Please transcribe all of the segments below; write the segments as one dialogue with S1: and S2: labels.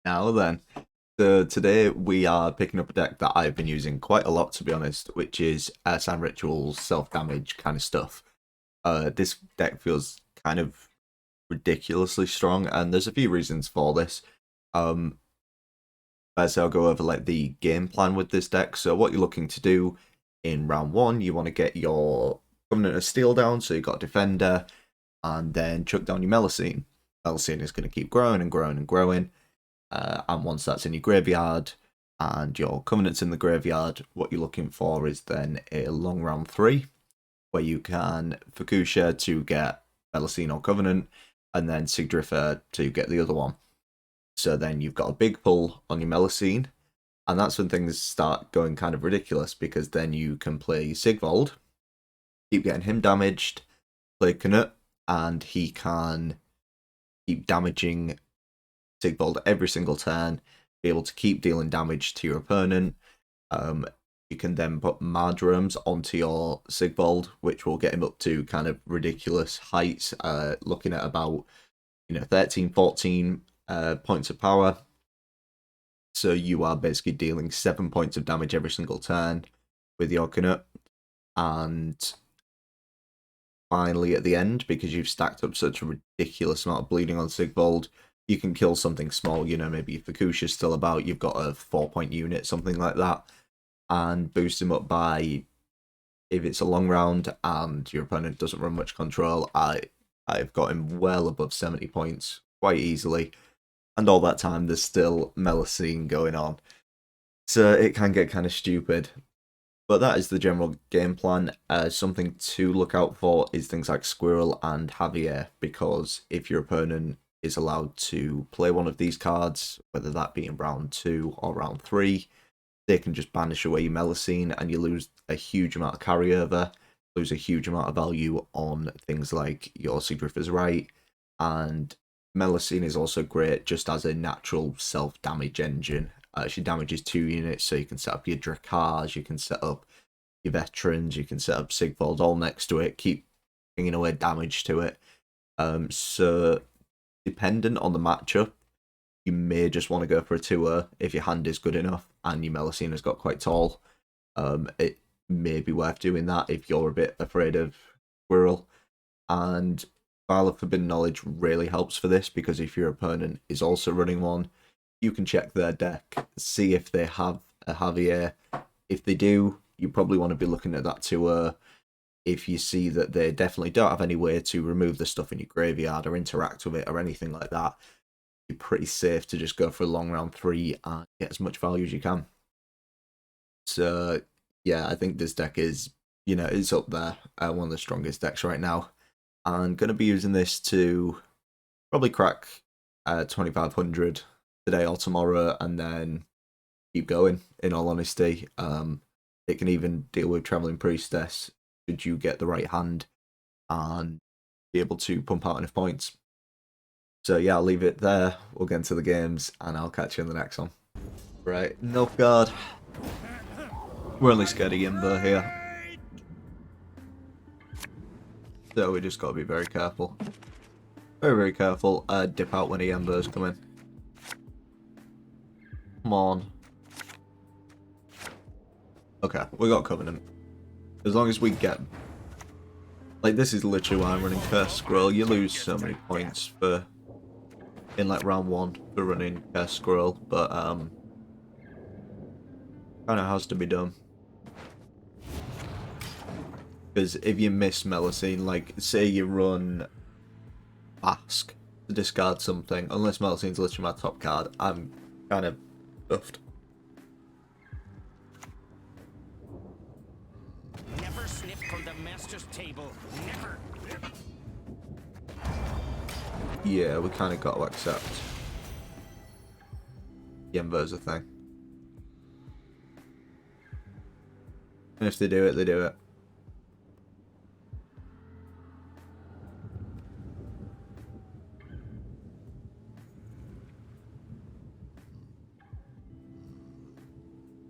S1: Now then, so today we are picking up a deck that I've been using quite a lot, to be honest, which is Sign Rituals, self-damage kind of stuff. This deck feels kind of ridiculously strong, and there's a few reasons for this. Um, First, I'll go over like the game plan with this deck. So what you're looking to do in round one, you want to get your Covenant of Steel down, so you've got Defender, and then chuck down your Melusine. Melusine is going to keep growing and growing and growing. And once that's in your graveyard and your Covenant's in the graveyard, what you're looking for is then a long round 3, where you can Fukusha to get Melusine or Covenant, and then Sigdrifer to get the other one. So then you've got a big pull on your Melusine, and that's when things start going kind of ridiculous, because then you can play Sigvold, keep getting him damaged, play Knut, and he can keep damaging Sigvold every single turn, be able to keep dealing damage to your opponent. You can then put Mardrums onto your Sigvold, which will get him up to kind of ridiculous heights, looking at about 13, 14 points of power. So you are basically dealing 7 points of damage every single turn with your Knut. And finally, at the end, because you've stacked up such a ridiculous amount of bleeding on Sigvold, you can kill something small, maybe if Fukusha's still about, you've got a 4-point unit, something like that, and boost him up by, if it's a long round and your opponent doesn't run much control, I've got him well above 70 points quite easily, and all that time there's still Melusine going on. So it can get kind of stupid. But that is the general game plan. Something to look out for is things like Squirrel and Javier, because if your opponent is allowed to play one of these cards, whether that be in round 2 or round 3, they can just banish away your Melusine and you lose a huge amount of carryover, lose a huge amount of value on things like your Sigdrifer's Right, and Melusine is also great just as a natural self-damage engine. She damages 2 units, so you can set up your Drakars, you can set up your Veterans, you can set up Sigvold all next to it, keep bringing away damage to it. So dependent on the matchup, you may just want to go for a 2 if your hand is good enough and your Melusine has got quite tall. It may be worth doing that if you're a bit afraid of Squirrel. And Vial of Forbidden Knowledge really helps for this, because if your opponent is also running one, you can check their deck, see if they have a Javier. If they do, you probably want to be looking at that 2. If you see that they definitely don't have any way to remove the stuff in your graveyard or interact with it or anything like that, you're pretty safe to just go for a long round 3 and get as much value as you can. So yeah, I think this deck is, it's up there, one of the strongest decks right now. I'm going to be using this to probably crack 2500 today or tomorrow, and then keep going, in all honesty. It can even deal with Traveling Priestess should you get the right hand and be able to pump out enough points. So yeah, I'll leave it there. We'll get into the games, and I'll catch you in the next one. Right, Nilfgaard. We're only scared of Yimber here, so we just gotta be very careful. Very, very careful. Dip out when the Embers come in. Come on. Okay, we got Covenant. As long as we get... Like, this is literally why I'm running Curse Scroll. You lose so many points for... in, like, round 1 for running Curse Scroll, but, kind of has to be done. Because if you miss Melusine, like, say you run Ask to discard something, unless Melusine's literally my top card, I'm kind of stuffed.
S2: Never snip from the master's table. Never.
S1: Yeah, we kind of got to accept Yembo's a thing. And if they do it, they do it.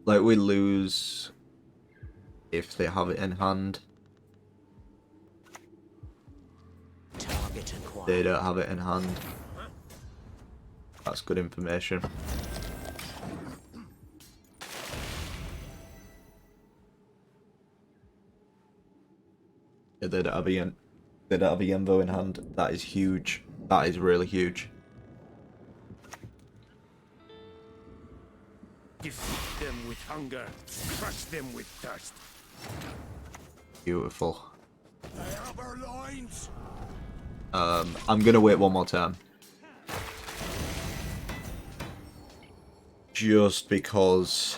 S1: Like, we lose if they have it in hand. They don't have it in hand. That's good information. Yeah, they don't have a Yenvo in hand. That is huge. That is really huge.
S2: Defeat them with hunger, crush them with thirst.
S1: Beautiful.
S2: They have our lines.
S1: I'm gonna wait one more turn. Just because...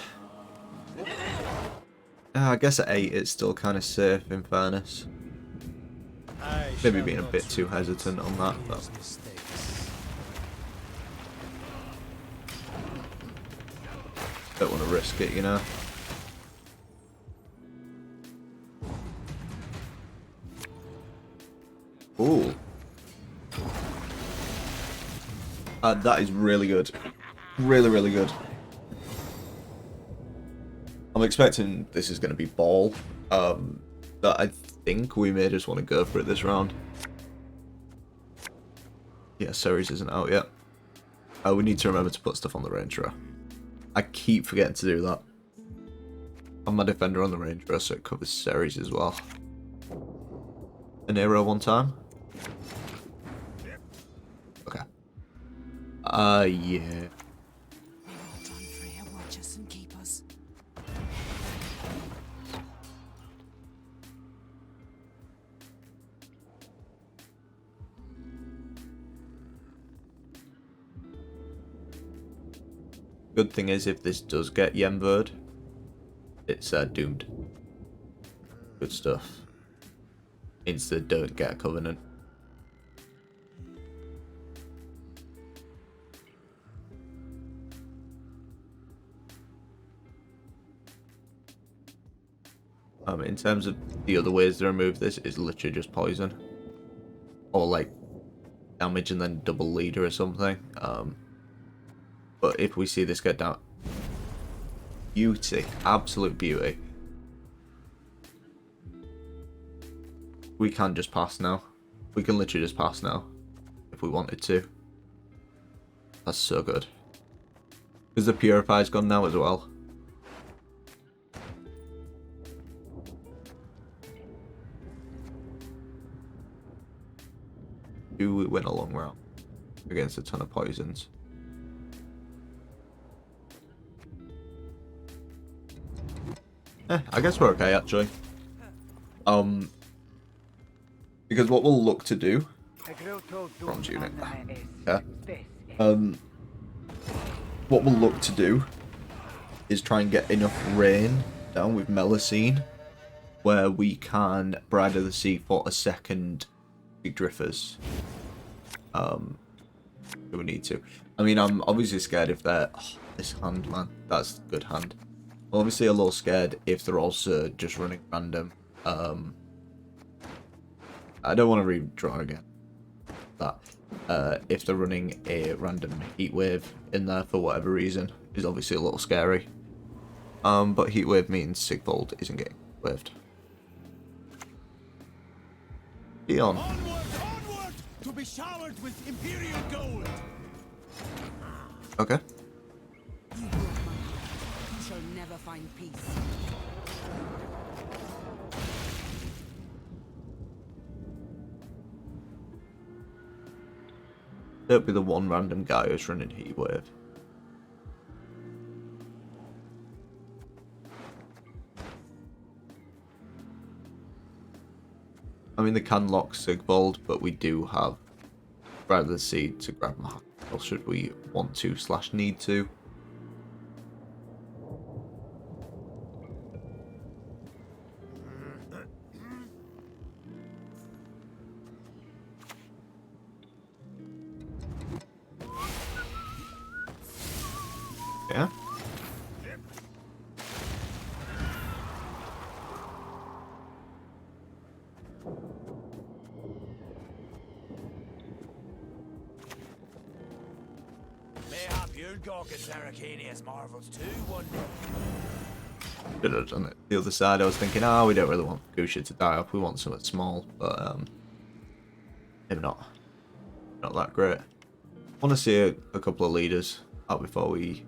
S1: I guess at 8 it's still kind of safe, in fairness. Maybe being a bit too hesitant on that, but... Don't want to risk it, you know? Ooh. That is really good. Really, really good. I'm expecting this is going to be ball. But I think we may just want to go for it this round. Yeah, series isn't out yet. We need to remember to put stuff on the Ranger. I keep forgetting to do that. I'm my defender on the Ranger, so it covers series as well. An arrow one time. Okay. Yeah. Good thing is, if this does get Yenvoed, it's doomed. Good stuff. Means they don't get a Covenant. In terms of the other ways to remove this, is literally just poison. Or like damage and then double leader or something. But if we see this get down... Beauty. Absolute beauty. We can just pass now. We can literally just pass now. If we wanted to. That's so good. Because the Purify's gone now as well. Do we win a long round against a ton of poisons? I guess we're okay actually. Because what we'll look to do, bronze unit, yeah. What we'll look to do is try and get enough rain down with Melusine, where we can Bride of the Sea for a second Big Drifters. Do we need to? I mean, I'm obviously scared if they're... Oh, this hand, man. That's a good hand. I'm obviously a little scared if they're also just running random. I don't want to redraw again. That. If they're running a random heat wave in there for whatever reason is obviously a little scary. But heat wave means Sigvold isn't getting waved. Dion.
S2: Onward, to be showered with Imperial gold.
S1: Okay.
S3: You broke my heart. You shall never find peace.
S1: Don't be the one random guy who's running heat wave. I mean, they can lock Sigvold, but we do have Bride of the Sea to grab my hand. Or should we want to / need to? Yeah.
S2: Mayhap you'll gawk at Arcania's marvels too one day.
S1: Should have done it. The other side, I was thinking, oh, we don't really want Gusha to die off. We want something small, but maybe not. Not that great. want to see a couple of leaders out before we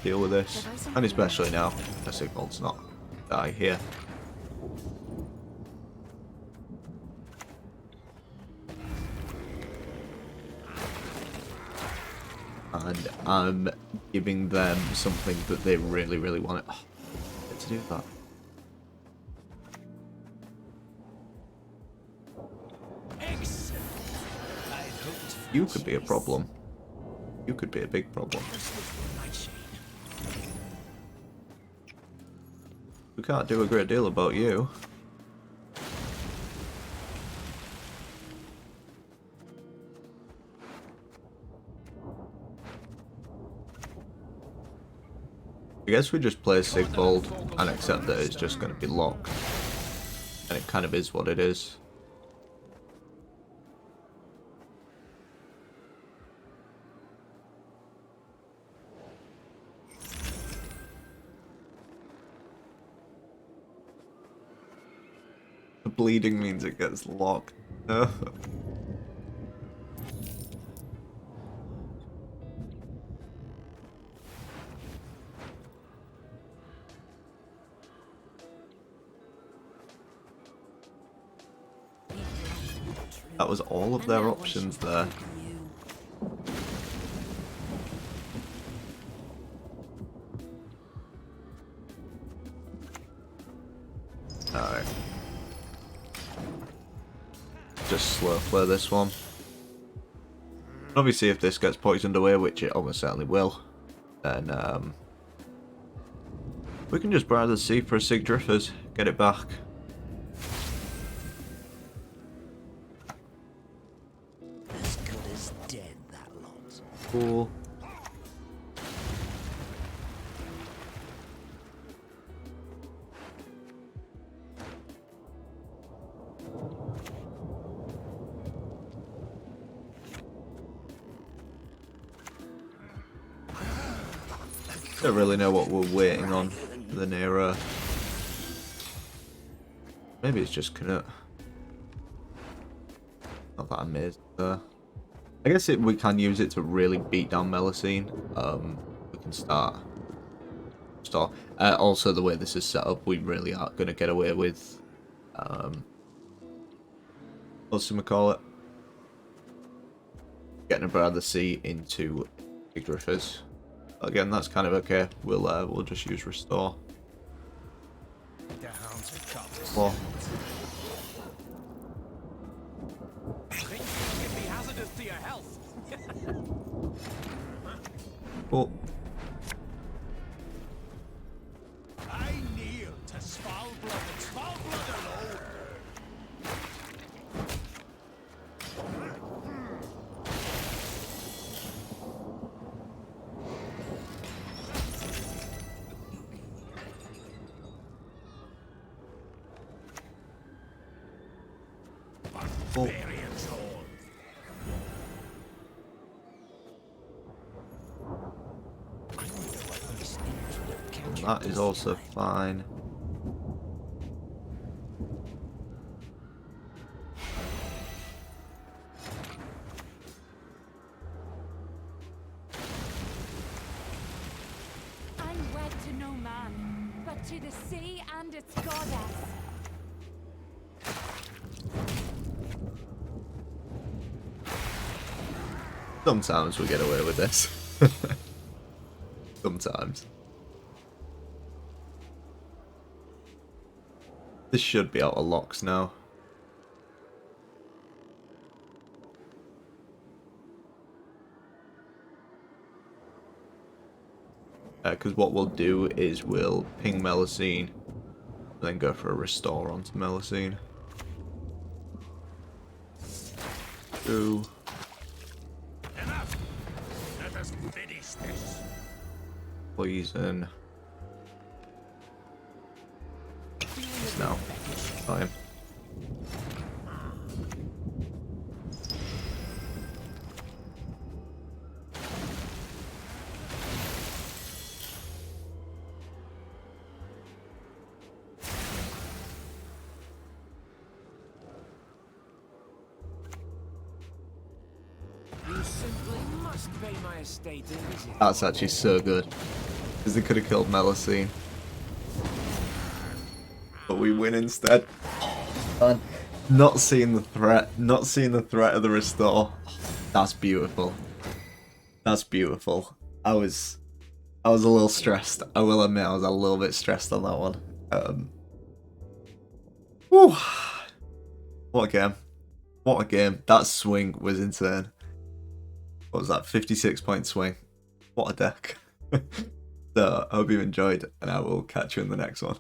S1: deal with this, and especially now, a Sigvald's not die here. And I'm giving them something that they really, really want to do that. You could be a problem. You could be a big problem. We can't do a great deal about you. I guess we just play Sigvald and accept that it's just going to be locked. And it kind of is what it is. The bleeding means it gets locked. That was all of their options there. Alright. Just slow play this one. Obviously if this gets poisoned away, which it almost certainly will, then we can just browse the sea for a Sig Drifters, get it back.
S2: As good as dead, that lot.
S1: Cool. Don't really know what we're waiting on for the nearer. Maybe it's just Canute. Not that amazed there. I guess we can use it to really beat down Melusine. We can start. Also, the way this is set up, we really aren't going to get away with. What's we call it? Getting a Brother Sea into Big Drifters. Again, that's kind of okay. We'll just use Restore.
S2: The hounds are cops.
S1: Well,
S2: Think you can be hazardous to your health.
S1: cool.
S2: I kneel to Svalblood alone.
S1: Cool.
S2: Barbarians all. I wonder what these things would have captured
S1: That is
S2: this
S1: also
S2: time.
S1: fine.
S3: I'm wed to no man, but to the sea and its goddess.
S1: Sometimes we get away with this. Sometimes. This should be out of locks now. Because what we'll do is we'll ping Melusine, then go for a restore onto Melusine. Ooh.
S2: Enough. Let us finish this.
S1: Poison. No. Fine. That's actually so good. Because they could have killed Melusine. But we win instead. And not seeing the threat of the restore. That's beautiful. That's beautiful. I was a little stressed. I will admit I was a little bit stressed on that one. Whew. What a game. What a game. That swing was insane. What was that? 56-point swing. What a deck. So, I hope you enjoyed, and I will catch you in the next one.